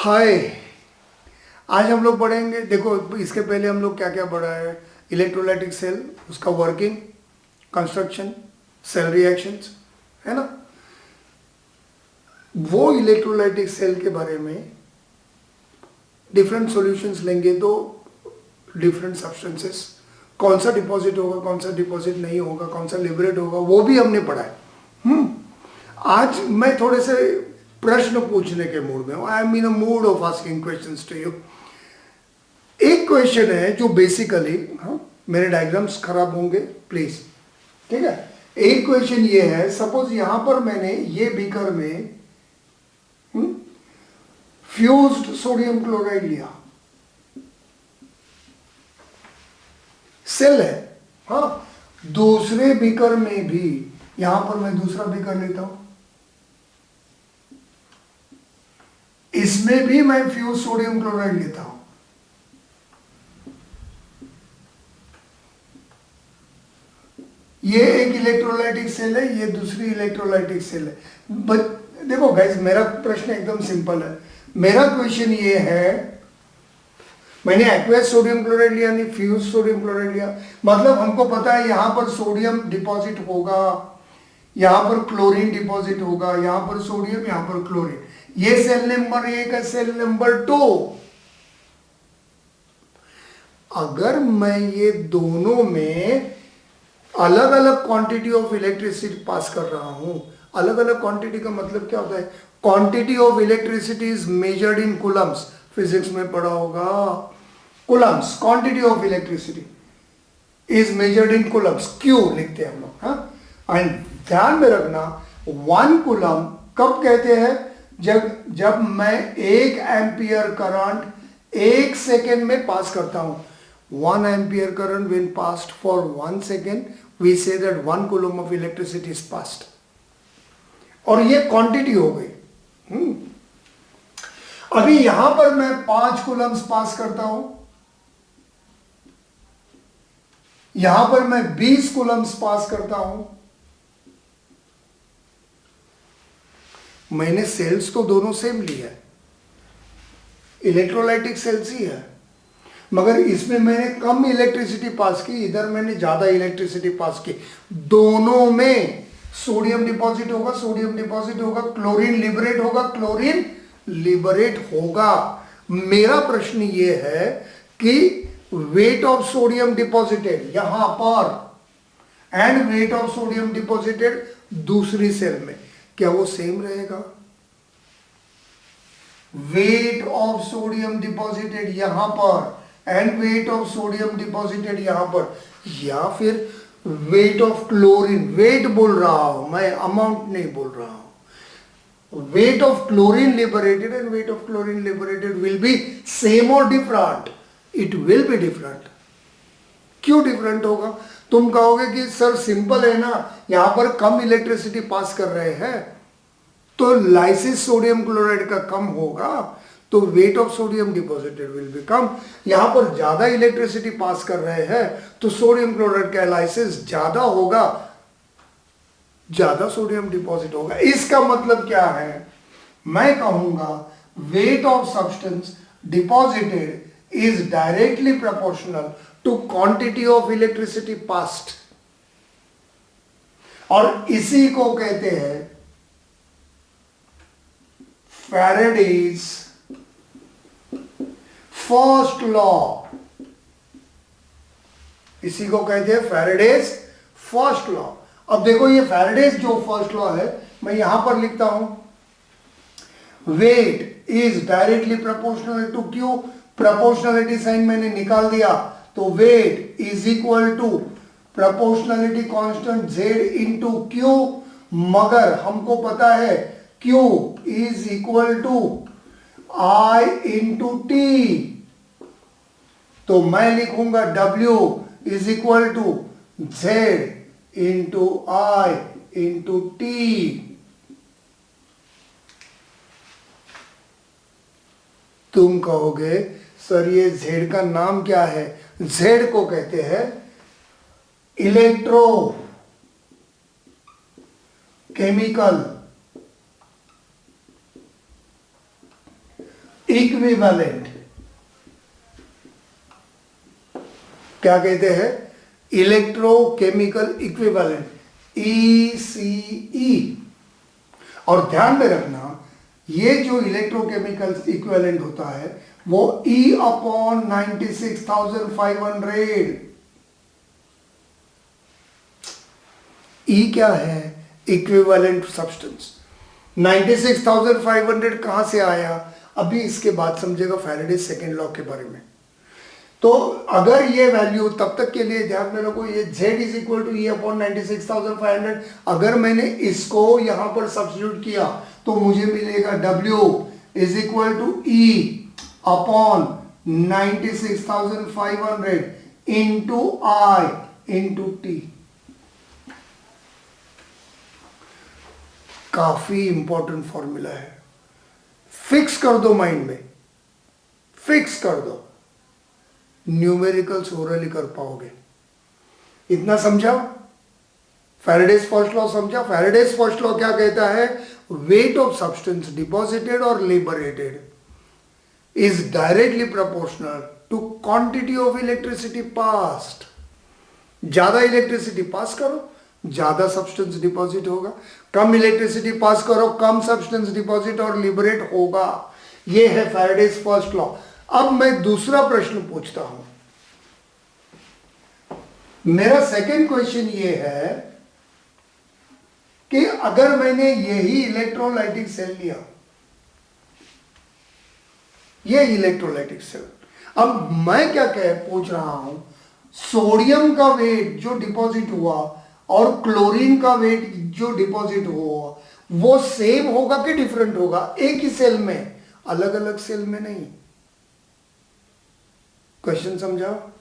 हाय। आज हम लोग पढ़ेंगे, देखो इसके पहले हम लोग क्या क्या पढ़ा है। इलेक्ट्रोलाइटिक सेल, उसका वर्किंग, कंस्ट्रक्शन, सेल रिएक्शंस, है ना। वो इलेक्ट्रोलाइटिक सेल के बारे में डिफरेंट सॉल्यूशंस लेंगे तो डिफरेंट सब्सटेंसेस, कौन सा डिपॉजिट होगा, कौन सा डिपॉजिट नहीं होगा, कौन सा लिबरेट होगा, वो भी हमने पढ़ा है। आज मैं थोड़े से प्रश्न पूछने के मूड में हूँ। I am in a mood of asking questions to you. एक क्वेश्चन है जो बेसिकली, हाँ मेरे डायग्राम्स खराब होंगे प्लीज, ठीक है। एक क्वेश्चन ये है, सपोज यहां पर मैंने ये बीकर में फ्यूज्ड सोडियम क्लोराइड लिया, सेल है, हाँ। दूसरे बीकर में भी, यहां पर मैं दूसरा बीकर लेता हूं, इसमें भी मैं फ्यूज सोडियम क्लोराइड लेता हूं। ये एक इलेक्ट्रोलाइटिक सेल है, ये दूसरी इलेक्ट्रोलाइटिक सेल है। बट देखो गाइस, मेरा प्रश्न एकदम सिंपल है। मेरा क्वेश्चन ये है, मैंने एक्वेस सोडियम क्लोराइड लिया, नहीं फ्यूज सोडियम क्लोराइड लिया, मतलब हमको पता है यहां पर सोडियम डिपॉजिट होगा, यहां पर क्लोरीन डिपॉजिट होगा, यहां पर सोडियम, यहां पर क्लोरीन। ये सेल नंबर 1 है, सेल नंबर 2। अगर मैं ये दोनों में अलग अलग क्वांटिटी ऑफ इलेक्ट्रिसिटी पास कर रहा हूं, अलग अलग क्वांटिटी का मतलब क्या होता है? Quantity of electricity is measured in Coulomb's. Physics में पढ़ा होगा, Coulomb's, quantity of electricity is measured in Coulomb's, Q लिखते हैं हम लोग, हाँ। एंड ध्यान में रखना, 1 कूलम कब कहते हैं? जब मैं 1 एम्पियर करंट 1 सेकेंड में पास करता हूं। 1 ampere current when passed for 1 second, we say that 1 coulomb of electricity is passed. और ये क्वांटिटी हो गई। अभी यहां पर मैं 5 कूलम्स पास करता हूं, यहां पर मैं 20 कूलम्स पास करता हूं। मैंने सेल्स तो दोनों सेम लिया है, इलेक्ट्रोलाइटिक सेल्स ही है, मगर इसमें मैंने कम इलेक्ट्रिसिटी पास की, इधर मैंने ज्यादा इलेक्ट्रिसिटी पास की। दोनों में सोडियम डिपॉजिट होगा, सोडियम डिपॉजिट होगा, क्लोरीन लिबरेट होगा, क्लोरीन लिबरेट होगा। मेरा प्रश्न ये है कि वेट ऑफ सोडियम डिपॉजिटेड यहां पर and weight of sodium deposited दूसरी सेल में, क्या वो सेम रहेगा? वेट ऑफ सोडियम डिपॉजिटेड यहां पर and weight of sodium deposited यहां पर, या फिर वेट ऑफ क्लोरीन, वेट बोल रहा हूं मैं, अमाउंट नहीं बोल रहा हूं। Weight of chlorine liberated and weight of chlorine liberated will be same और different? It will be different. क्यों डिफरेंट होगा? तुम कहोगे कि सर सिंपल है ना, यहां पर कम इलेक्ट्रिसिटी पास कर रहे हैं तो लाइसिस सोडियम क्लोराइड का कम होगा, तो weight of sodium deposited will be कम। यहां पर ज्यादा इलेक्ट्रिसिटी पास कर रहे हैं तो सोडियम क्लोराइड का लाइसिस ज्यादा होगा, ज्यादा सोडियम डिपॉजिट होगा। इसका मतलब क्या है? मैं कहूंगा weight of substance deposited is directly proportional to quantity of electricity passed, और इसी को कहते हैं फैराडेज फर्स्ट लॉ। इसी को कहते हैं फैराडेज फर्स्ट लॉ। अब देखो, ये फैराडेज जो फर्स्ट लॉ है, मैं यहां पर लिखता हूं, weight is directly proportional to Q. Proportionality sign मैंने निकाल दिया, तो weight is equal to proportionality constant z into Q, मगर हमको पता है Q is equal to I into T, तो मैं लिखूंगा W is equal to Z into I into T. तुम कहोगे सर ये Z का नाम क्या है? Z को कहते हैं इलेक्ट्रो केमिकल इक्विवेलेंट, क्या कहते हैं, इलेक्ट्रोकेमिकल इक्विवेलेंट, ECE। और ध्यान में रखना ये जो इलेक्ट्रोकेमिकल इक्विवेलेंट होता है वो E/96,500। E क्या है, इक्विवेलेंट सब्सटेंस। 96,500 कहां से आया, अभी इसके बाद समझेगा फैराडे सेकेंड लॉ के बारे में। तो अगर ये वैल्यू, तब तक के लिए ध्यान में रखो, ये Z is equal to E/96,500, अगर मैंने इसको यहां पर सब्स्टिट्यूट किया तो मुझे मिलेगा W is equal to E/96,500 into I into T। काफी इंपॉर्टेंट फॉर्मूला है, फिक्स कर दो माइंड में, फिक्स कर दो, न्यूमेरिकल्स ओरली कर पाओगे। इतना समझा, फैराडेज फर्स्ट लॉ समझा। फैराडेज फर्स्ट लॉ क्या कहता है, वेट ऑफ सब्सटेंस डिपॉजिटेड और liberated is directly proportional to quantity of electricity passed. ज्यादा इलेक्ट्रिसिटी पास करो, ज्यादा सब्सटेंस डिपॉजिट होगा, कम इलेक्ट्रिसिटी पास करो, कम सब्सटेंस डिपॉजिट और लिबरेट होगा। यह है फैराडेज फर्स्ट लॉ। अब मैं दूसरा प्रश्न पूछता हूं। मेरा सेकंड क्वेश्चन ये है कि अगर मैंने यही इलेक्ट्रोलाइटिक सेल लिया, ये इलेक्ट्रोलाइटिक सेल, अब मैं क्या पूछ रहा हूं, सोडियम का वेट जो डिपॉजिट हुआ और क्लोरीन का वेट जो डिपॉजिट हुआ वो सेम होगा कि डिफरेंट होगा, एक ही सेल में, अलग अलग सेल में नहीं। क्वेश्चन समझा,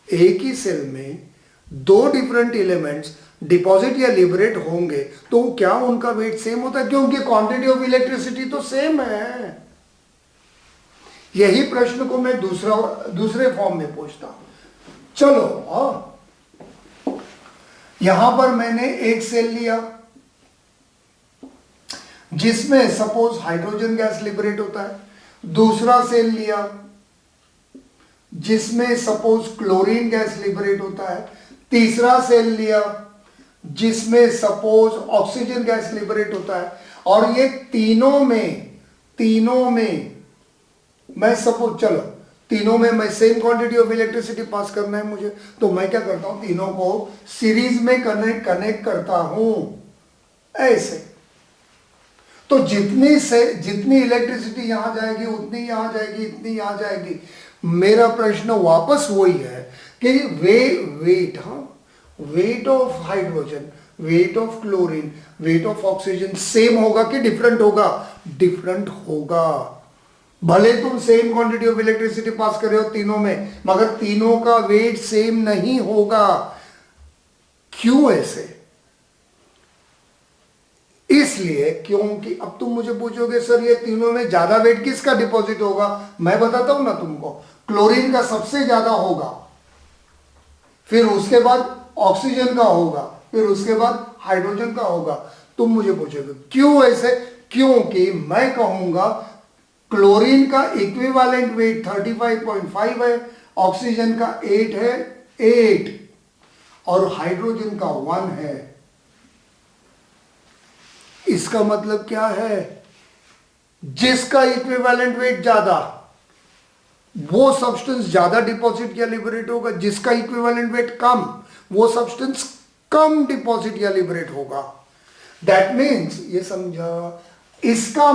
एक ही सेल में दो डिफरेंट एलिमेंट्स डिपॉजिट या लिबरेट होंगे तो क्या उनका वेट सेम होता है, क्योंकि क्वांटिटी ऑफ इलेक्ट्रिसिटी तो सेम है। यही प्रश्न को मैं दूसरे फॉर्म में पूछता हूं। चलो यहां पर मैंने एक सेल लिया जिसमें सपोज हाइड्रोजन गैस लिबरेट होता है, दूसरा सेल लिया जिसमें सपोज क्लोरीन गैस लिबरेट होता है, तीसरा सेल लिया जिसमें सपोज ऑक्सीजन गैस लिबरेट होता है, और ये तीनों में मैं सपोज, चलो तीनों में मैं सेम क्वांटिटी ऑफ इलेक्ट्रिसिटी पास करना है मुझे, तो मैं क्या करता हूं, तीनों को सीरीज में कनेक्ट करता हूं ऐसे। तो जितनी इलेक्ट्रिसिटी यहां जाएगी उतनी यहां जाएगी, इतनी यहां जाएगी। मेरा प्रश्न वापस वही है कि weight of hydrogen, wait of chlorine, weight of oxygen same होगा कि डिफरेंट होगा, डिफरेंट होगा। भले तुम same quantity of electricity pass कर रहे हो तीनों में, मगर तीनों का वेट सेम नहीं होगा। क्यों ऐसे, इसलिए क्योंकि अब तुम मुझे पूछोगे सर ये तीनों में ज्यादा वेट किसका डिपॉजिट होगा, मैं बताता हूं ना तुमको, क्लोरीन का सबसे ज्यादा होगा, फिर उसके बाद ऑक्सीजन का होगा, फिर उसके बाद हाइड्रोजन का होगा। तुम मुझे पूछोगे क्यों ऐसे, क्योंकि मैं कहूंगा क्लोरीन का इक्विवेलेंट वेट 35.5 है, ऑक्सीजन का 8 है, 8, और हाइड्रोजन का 1 है। इसका मतलब क्या है, जिसका इक्विवेलेंट वेट ज्यादा वो सब्सटेंस ज्यादा डिपॉजिट या लिबरेट होगा, जिसका इक्विवेलेंट वेट कम वो सब्सटेंस कम डिपॉजिट या लिबरेट होगा। दैट मीन्स, ये समझा, इसका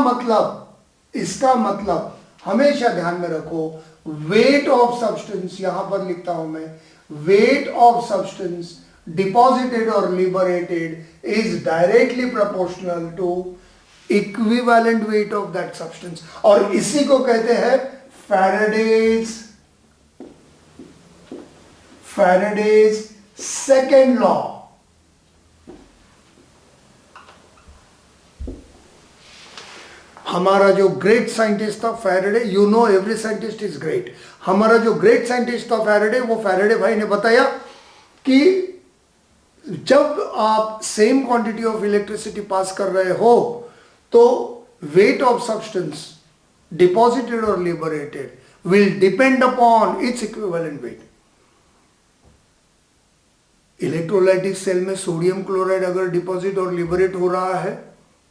मतलब हमेशा ध्यान में रखो, वेट ऑफ सब्सटेंस, यहां पर लिखता हूं मैं, वेट ऑफ सब्सटेंस डिपॉजिटेड और liberated is directly proportional to equivalent weight of that substance, और इसी को कहते हैं फैराडेज सेकेंड लॉ। हमारा जो ग्रेट साइंटिस्ट था Faraday, you know every scientist is great, हमारा जो ग्रेट साइंटिस्ट था फैराडे, वो फैराडे भाई ने बताया कि जब आप same quantity of electricity pass कर रहे हो तो weight of substance deposited or liberated will depend upon its equivalent weight. Electrolytic cell में सोडियम क्लोराइड अगर डिपॉजिट और लिबरेट हो रहा है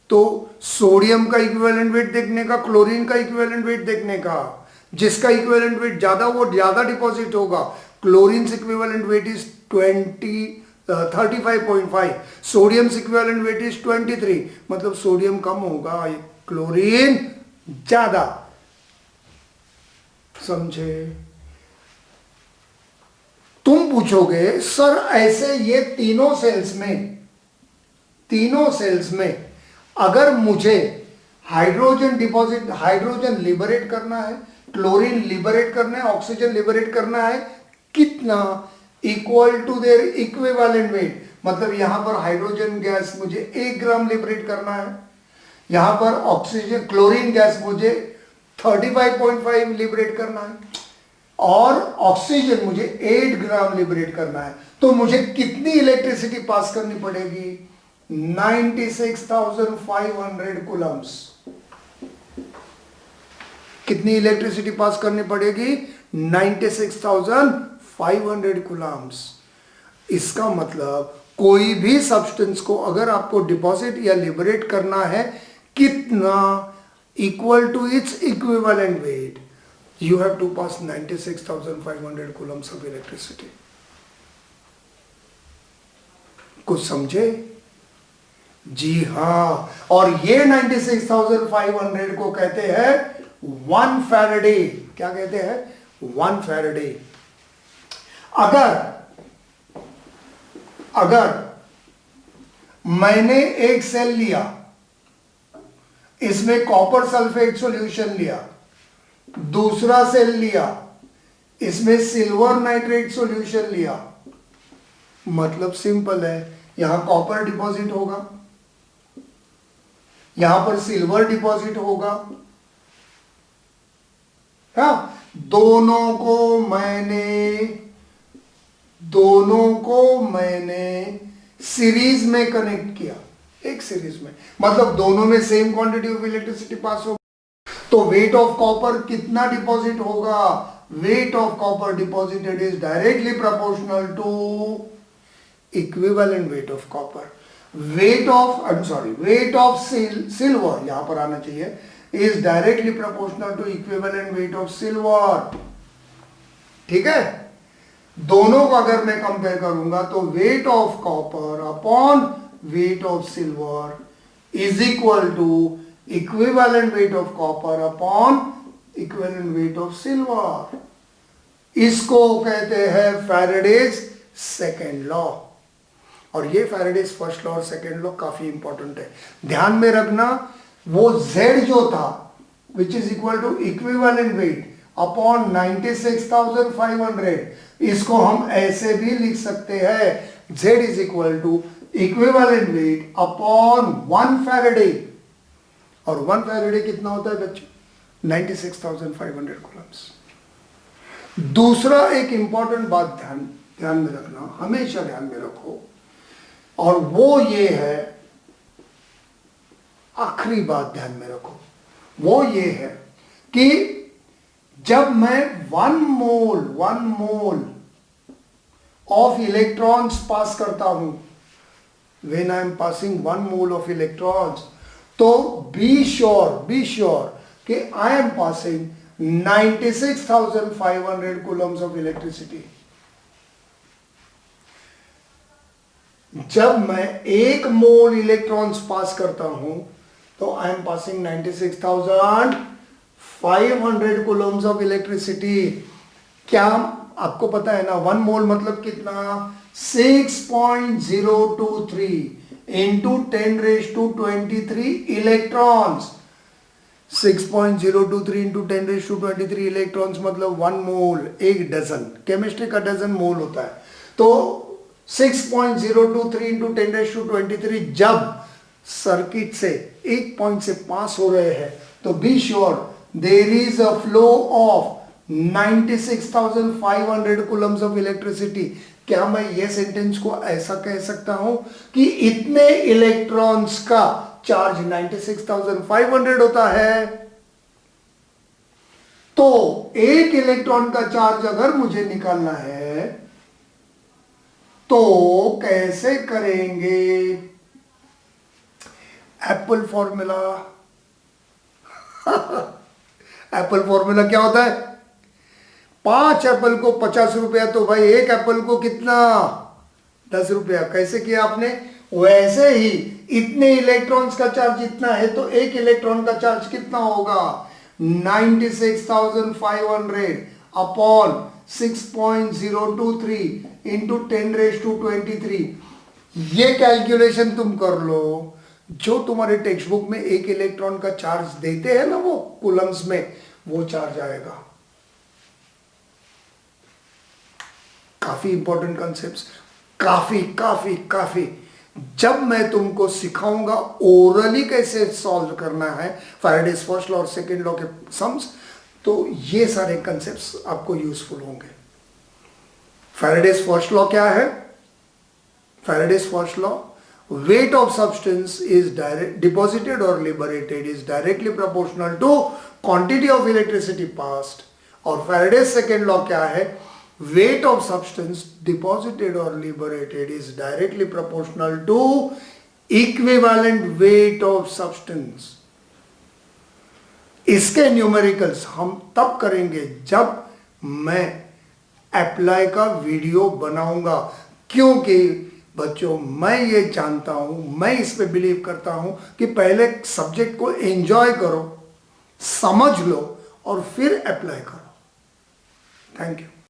तो सोडियम का इक्विवेलेंट वेट देखने का, क्लोरीन का इक्विवेलेंट वेट देखने का, जिसका इक्विवेलेंट वेट ज्यादा वो ज्यादा डिपॉजिट होगा. Chlorine equivalent weight is 35.5, sodium equivalent weight is 23, मतलब सोडियम कम होगा, क्लोरीन ज्यादा. समझे? तुम पूछोगे सर ऐसे ये तीनों सेल्स में अगर मुझे हाइड्रोजन डिपॉजिट, हाइड्रोजन लिबरेट करना है, क्लोरीन लिबरेट करना है, ऑक्सीजन लिबरेट करना है, कितना? Equal to their equivalent weight. मतलब यहां पर हाइड्रोजन गैस मुझे 1 ग्राम लिबरेट करना है, यहां पर ऑक्सीजन क्लोरीन गैस मुझे 35.5 लिबरेट करना है, और ऑक्सीजन मुझे 8 ग्राम लिबरेट करना है. तो मुझे कितनी इलेक्ट्रिसिटी पास करनी पड़ेगी? 96,500 कूलम्स. कितनी इलेक्ट्रिसिटी पास करनी पड़ेगी? 96,500 कूलम्स. इसका मतलब कोई भी सब्सटेंस को अगर आपको डिपॉजिट या लिबरेट करना है, कितना? Equal to its equivalent weight, you have to pass 96,500 coulombs of electricity. कुछ समझे? जी हां. और ये 96,500 को कहते हैं 1 फैराडे. क्या कहते हैं? 1 फैराडे. अगर मैंने एक सेल लिया, इसमें कॉपर सल्फेट सॉल्यूशन लिया, दूसरा सेल लिया, इसमें सिल्वर नाइट्रेट सॉल्यूशन लिया, मतलब सिंपल है, यहां कॉपर डिपॉजिट होगा, यहां पर सिल्वर डिपॉजिट होगा. हाँ, दोनों को मैंने सीरीज में कनेक्ट किया, एक सीरीज में, मतलब दोनों में same quantity of electricity pass होगा. तो वेट ऑफ कॉपर कितना डिपॉजिट होगा? Weight of copper deposited is directly proportional to equivalent weight of copper. Weight of silver यहां पर आना चाहिए, is directly proportional to equivalent weight of silver. ठीक है? दोनों को अगर मैं कंपेयर करूंगा तो weight of copper upon weight of silver is equal to equivalent weight of copper upon equivalent weight of silver. इसको कहते हैं फैराडेज सेकेंड लॉ. और ये फैराडेज फर्स्ट लॉ और सेकेंड लॉ काफी इंपॉर्टेंट है, ध्यान में रखना. वो Z जो था which is equal to equivalent weight upon 96,500, इसको हम ऐसे भी लिख सकते हैं, Z is equal to equivalent weight upon 1 Faraday. और 1 फैराडे कितना होता है बच्चों? 96,500 कूलम्स. दूसरा एक इंपॉर्टेंट बात ध्यान में रखना, हमेशा ध्यान में रखो, और वो ये है, आखिरी बात ध्यान में रखो, वो ये है कि जब मैं 1 मोल ऑफ इलेक्ट्रॉन्स पास करता हूं, when I am passing 1 mole of electrons, तो बी श्योर कि I am passing 96,500 coulombs of electricity. जब मैं 1 मोल इलेक्ट्रॉन्स पास करता हूं तो I am passing 96,500 coulombs of electricity. क्या आपको पता है ना 1 मोल मतलब कितना? 6.023 इंटू 10⁻23 इलेक्ट्रॉन्स. 6.023 इंटू 10⁻23 इलेक्ट्रॉन्स मतलब 1 मोल, एक डजन. केमिस्ट्री का डजन मोल होता है. तो 6.023 इंटू 10⁻23 जब सर्किट से एक पॉइंट से पास हो रहे हैं, तो be sure there is a flow of 96,500 coulombs of electricity. क्या मैं ये सेंटेंस को ऐसा कह सकता हूं कि इतने इलेक्ट्रॉन्स का चार्ज 96,500 होता है? तो एक इलेक्ट्रॉन का चार्ज अगर मुझे निकालना है तो कैसे करेंगे? Apple formula. एप्पल फॉर्मूला क्या होता है? 5 एप्पल को 50 रुपया, तो भाई एक एप्पल को कितना? 10 रुपया। कैसे किया आपने? वैसे ही इतने इलेक्ट्रॉन्स का चार्ज इतना है तो एक इलेक्ट्रॉन का चार्ज कितना होगा? 96,500 अपॉन 6.023 इंटू 10⁻23। ये कैलकुलेशन तुम कर लो। जो तुम्हारे टेक्स्ट बुक में एक इलेक्ट्रॉन का चार्ज देते हैं ना, वो कूलम्स में, वो चार्ज आएगा। काफी इंपॉर्टेंट कॉन्सेप्ट्स, काफी काफी काफी। जब मैं तुमको सिखाऊंगा ओरली कैसे सॉल्व करना है फैराडेज फर्स्ट लॉ और सेकेंड लॉ के सम्स, तो ये सारे कॉन्सेप्ट्स आपको यूजफुल होंगे। फैराडेज फर्स्ट लॉ क्या है? Faraday's first law, weight of substance is deposited or liberated is directly proportional to quantity of electricity passed। और Faraday's second law क्या है? weight of substance deposited or liberated is directly proportional to equivalent weight of substance। इसके numericals हम तब करेंगे जब मैं apply का वीडियो बनाऊंगा, क्योंकि बच्चों मैं ये जानता हूं, मैं इस पे बिलीव करता हूं कि पहले सब्जेक्ट को एंजॉय करो, समझ लो और फिर अप्लाई करो। Thank you.